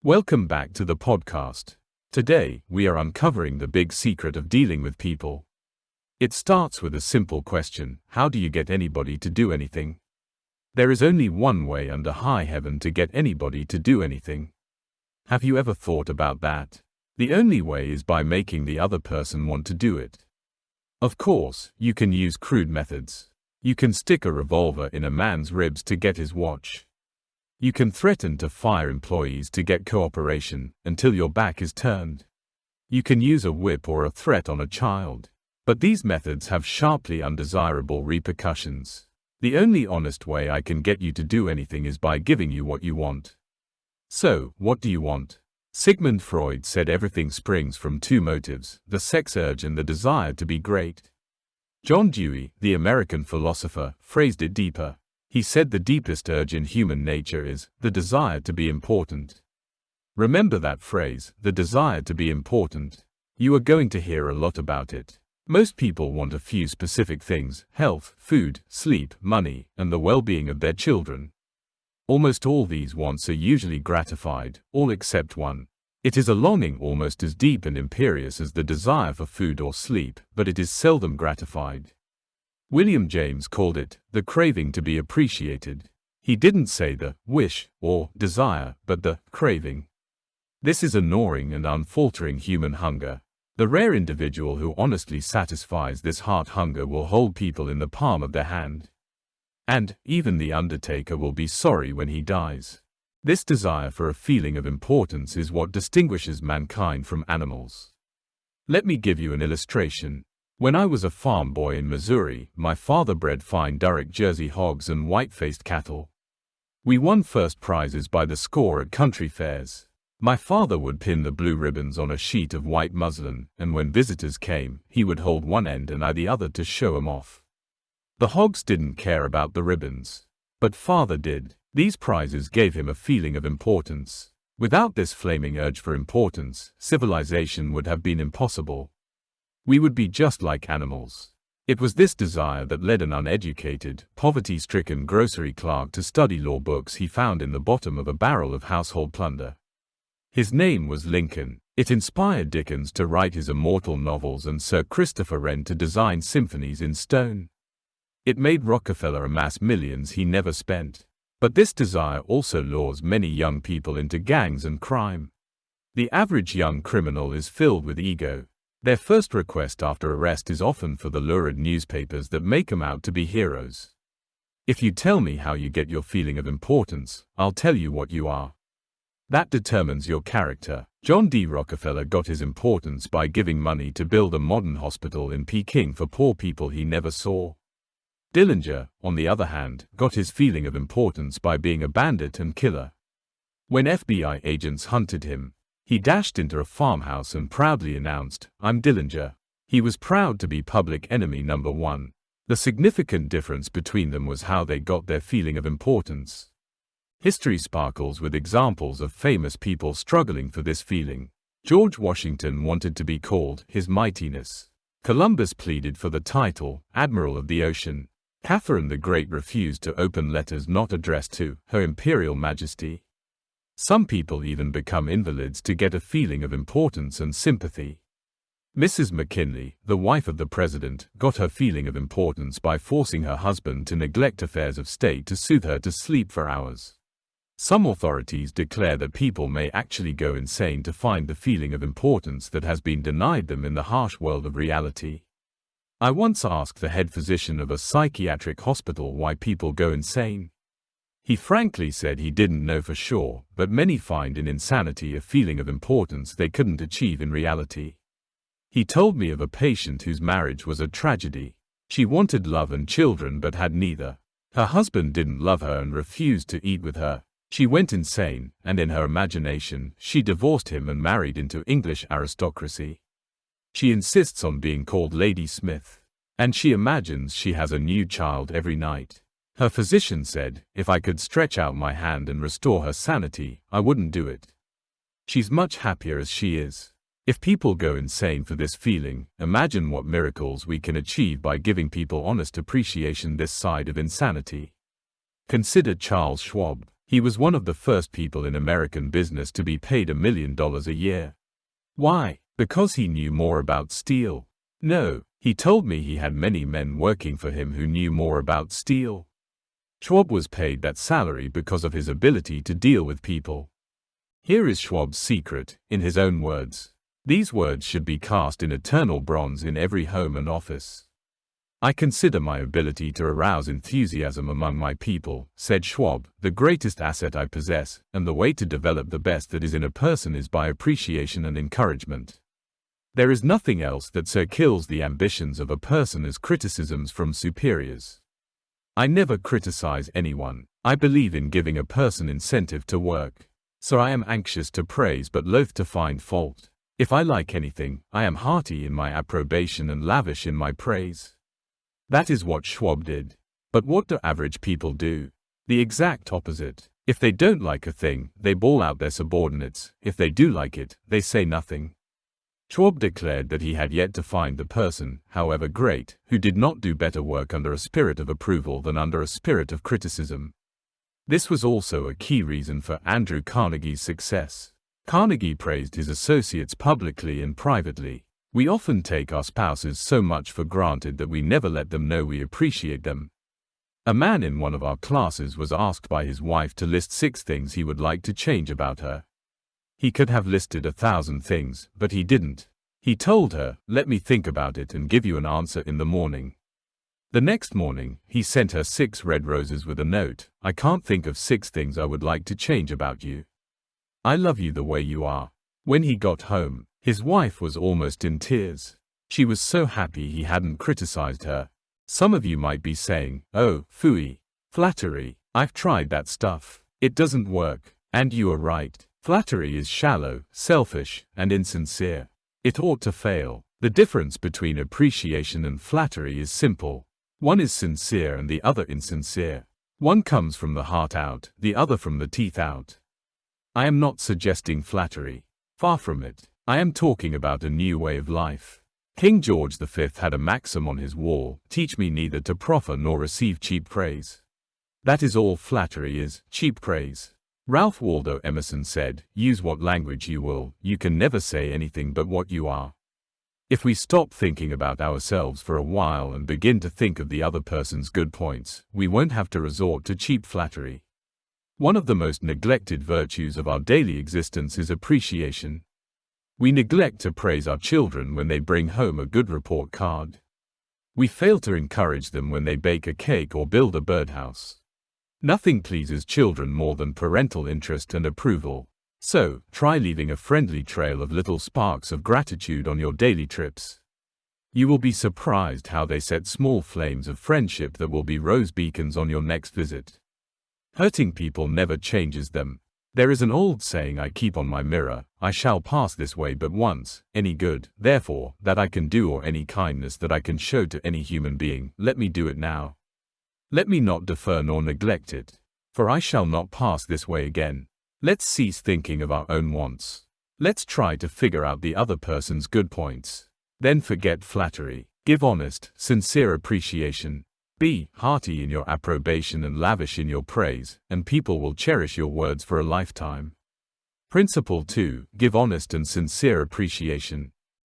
Welcome back to the podcast. Today, we are uncovering the big secret of dealing with people. It starts with a simple question: how do you get anybody to do anything? There is only one way under high heaven to get anybody to do anything. Have you ever thought about that? The only way is by making the other person want to do it. Of course, you can use crude methods. You can stick a revolver in a man's ribs to get his watch. You can threaten to fire employees to get cooperation until your back is turned. You can use a whip or a threat on a child. But these methods have sharply undesirable repercussions. The only honest way I can get you to do anything is by giving you what you want. So, what do you want? Sigmund Freud said everything springs from two motives: the sex urge and the desire to be great. John Dewey, the American philosopher, phrased it deeper. He said the deepest urge in human nature is the desire to be important. Remember that phrase, the desire to be important. You are going to hear a lot about it. Most people want a few specific things: health, food, sleep, money, and the well-being of their children. Almost all these wants are usually gratified, all except one. It is a longing almost as deep and imperious as the desire for food or sleep, but it is seldom gratified. William James called it the craving to be appreciated. He didn't say the wish or desire, but the craving. This is a gnawing and unfaltering human hunger. The rare individual who honestly satisfies this heart hunger will hold people in the palm of their hand. And even the undertaker will be sorry when he dies. This desire for a feeling of importance is what distinguishes mankind from animals. Let me give you an illustration. When I was a farm boy in Missouri, my father bred fine Durrick Jersey hogs and white-faced cattle. We won first prizes by the score at country fairs. My father would pin the blue ribbons on a sheet of white muslin, and when visitors came, he would hold one end and I the other to show 'em off. The hogs didn't care about the ribbons. But father did. These prizes gave him a feeling of importance. Without this flaming urge for importance, civilization would have been impossible. We would be just like animals. It was this desire that led an uneducated, poverty-stricken grocery clerk to study law books he found in the bottom of a barrel of household plunder. His name was Lincoln. It inspired Dickens to write his immortal novels and Sir Christopher Wren to design symphonies in stone. It made Rockefeller amass millions he never spent. But this desire also lures many young people into gangs and crime. The average young criminal is filled with ego. Their first request after arrest is often for the lurid newspapers that make them out to be heroes. If you tell me how you get your feeling of importance, I'll tell you what you are. That determines your character. John D. Rockefeller got his importance by giving money to build a modern hospital in Peking for poor people he never saw. Dillinger, on the other hand, got his feeling of importance by being a bandit and killer. When FBI agents hunted him, he dashed into a farmhouse and proudly announced, "I'm Dillinger." He was proud to be public enemy number one. The significant difference between them was how they got their feeling of importance. History sparkles with examples of famous people struggling for this feeling. George Washington wanted to be called His Mightiness. Columbus pleaded for the title, Admiral of the Ocean. Catherine the Great refused to open letters not addressed to Her Imperial Majesty. Some people even become invalids to get a feeling of importance and sympathy. Mrs. McKinley, the wife of the president, got her feeling of importance by forcing her husband to neglect affairs of state to soothe her to sleep for hours. Some authorities declare that people may actually go insane to find the feeling of importance that has been denied them in the harsh world of reality. I once asked the head physician of a psychiatric hospital why people go insane. He frankly said he didn't know for sure, but many find in insanity a feeling of importance they couldn't achieve in reality. He told me of a patient whose marriage was a tragedy. She wanted love and children but had neither. Her husband didn't love her and refused to eat with her. She went insane, and in her imagination, she divorced him and married into English aristocracy. She insists on being called Lady Smith, and she imagines she has a new child every night. Her physician said, if I could stretch out my hand and restore her sanity, I wouldn't do it. She's much happier as she is. If people go insane for this feeling, imagine what miracles we can achieve by giving people honest appreciation this side of insanity. Consider Charles Schwab. He was one of the first people in American business to be paid $1 million a year. Why? Because he knew more about steel? No, he told me he had many men working for him who knew more about steel. Schwab was paid that salary because of his ability to deal with people. Here is Schwab's secret, in his own words. These words should be cast in eternal bronze in every home and office. I consider my ability to arouse enthusiasm among my people, said Schwab, the greatest asset I possess, and the way to develop the best that is in a person is by appreciation and encouragement. There is nothing else that so kills the ambitions of a person as criticisms from superiors. I never criticize anyone. I believe in giving a person incentive to work. So I am anxious to praise but loath to find fault. If I like anything, I am hearty in my approbation and lavish in my praise. That is what Schwab did. But what do average people do? The exact opposite. If they don't like a thing, they bawl out their subordinates. If they do like it, they say nothing. Schwab declared that he had yet to find the person, however great, who did not do better work under a spirit of approval than under a spirit of criticism. This was also a key reason for Andrew Carnegie's success. Carnegie praised his associates publicly and privately. We often take our spouses so much for granted that we never let them know we appreciate them. A man in one of our classes was asked by his wife to list 6 things he would like to change about her. He could have listed 1,000 things, but he didn't. He told her, "Let me think about it and give you an answer in the morning." The next morning, he sent her 6 red roses with a note, "I can't think of 6 things I would like to change about you. I love you the way you are." When he got home, his wife was almost in tears. She was so happy he hadn't criticized her. Some of you might be saying, "Oh, phooey. Flattery. I've tried that stuff. It doesn't work." And you are right. Flattery is shallow, selfish, and insincere. It ought to fail. The difference between appreciation and flattery is simple. One is sincere and the other insincere. One comes from the heart out, the other from the teeth out. I am not suggesting flattery. Far from it. I am talking about a new way of life. King George V had a maxim on his wall, "Teach me neither to proffer nor receive cheap praise." That is all flattery is, cheap praise. Ralph Waldo Emerson said, "Use what language you will, you can never say anything but what you are." If we stop thinking about ourselves for a while and begin to think of the other person's good points, we won't have to resort to cheap flattery. One of the most neglected virtues of our daily existence is appreciation. We neglect to praise our children when they bring home a good report card. We fail to encourage them when they bake a cake or build a birdhouse. Nothing pleases children more than parental interest and approval. So, try leaving a friendly trail of little sparks of gratitude on your daily trips. You will be surprised how they set small flames of friendship that will be rose beacons on your next visit. Hurting people never changes them. There is an old saying I keep on my mirror, "I shall pass this way but once. Any good, therefore, that I can do or any kindness that I can show to any human being, let me do it now. Let me not defer nor neglect it, for I shall not pass this way again." Let's cease thinking of our own wants. Let's try to figure out the other person's good points. Then forget flattery. Give honest, sincere appreciation. Be hearty in your approbation and lavish in your praise, and people will cherish your words for a lifetime. Principle 2. Give honest and sincere appreciation.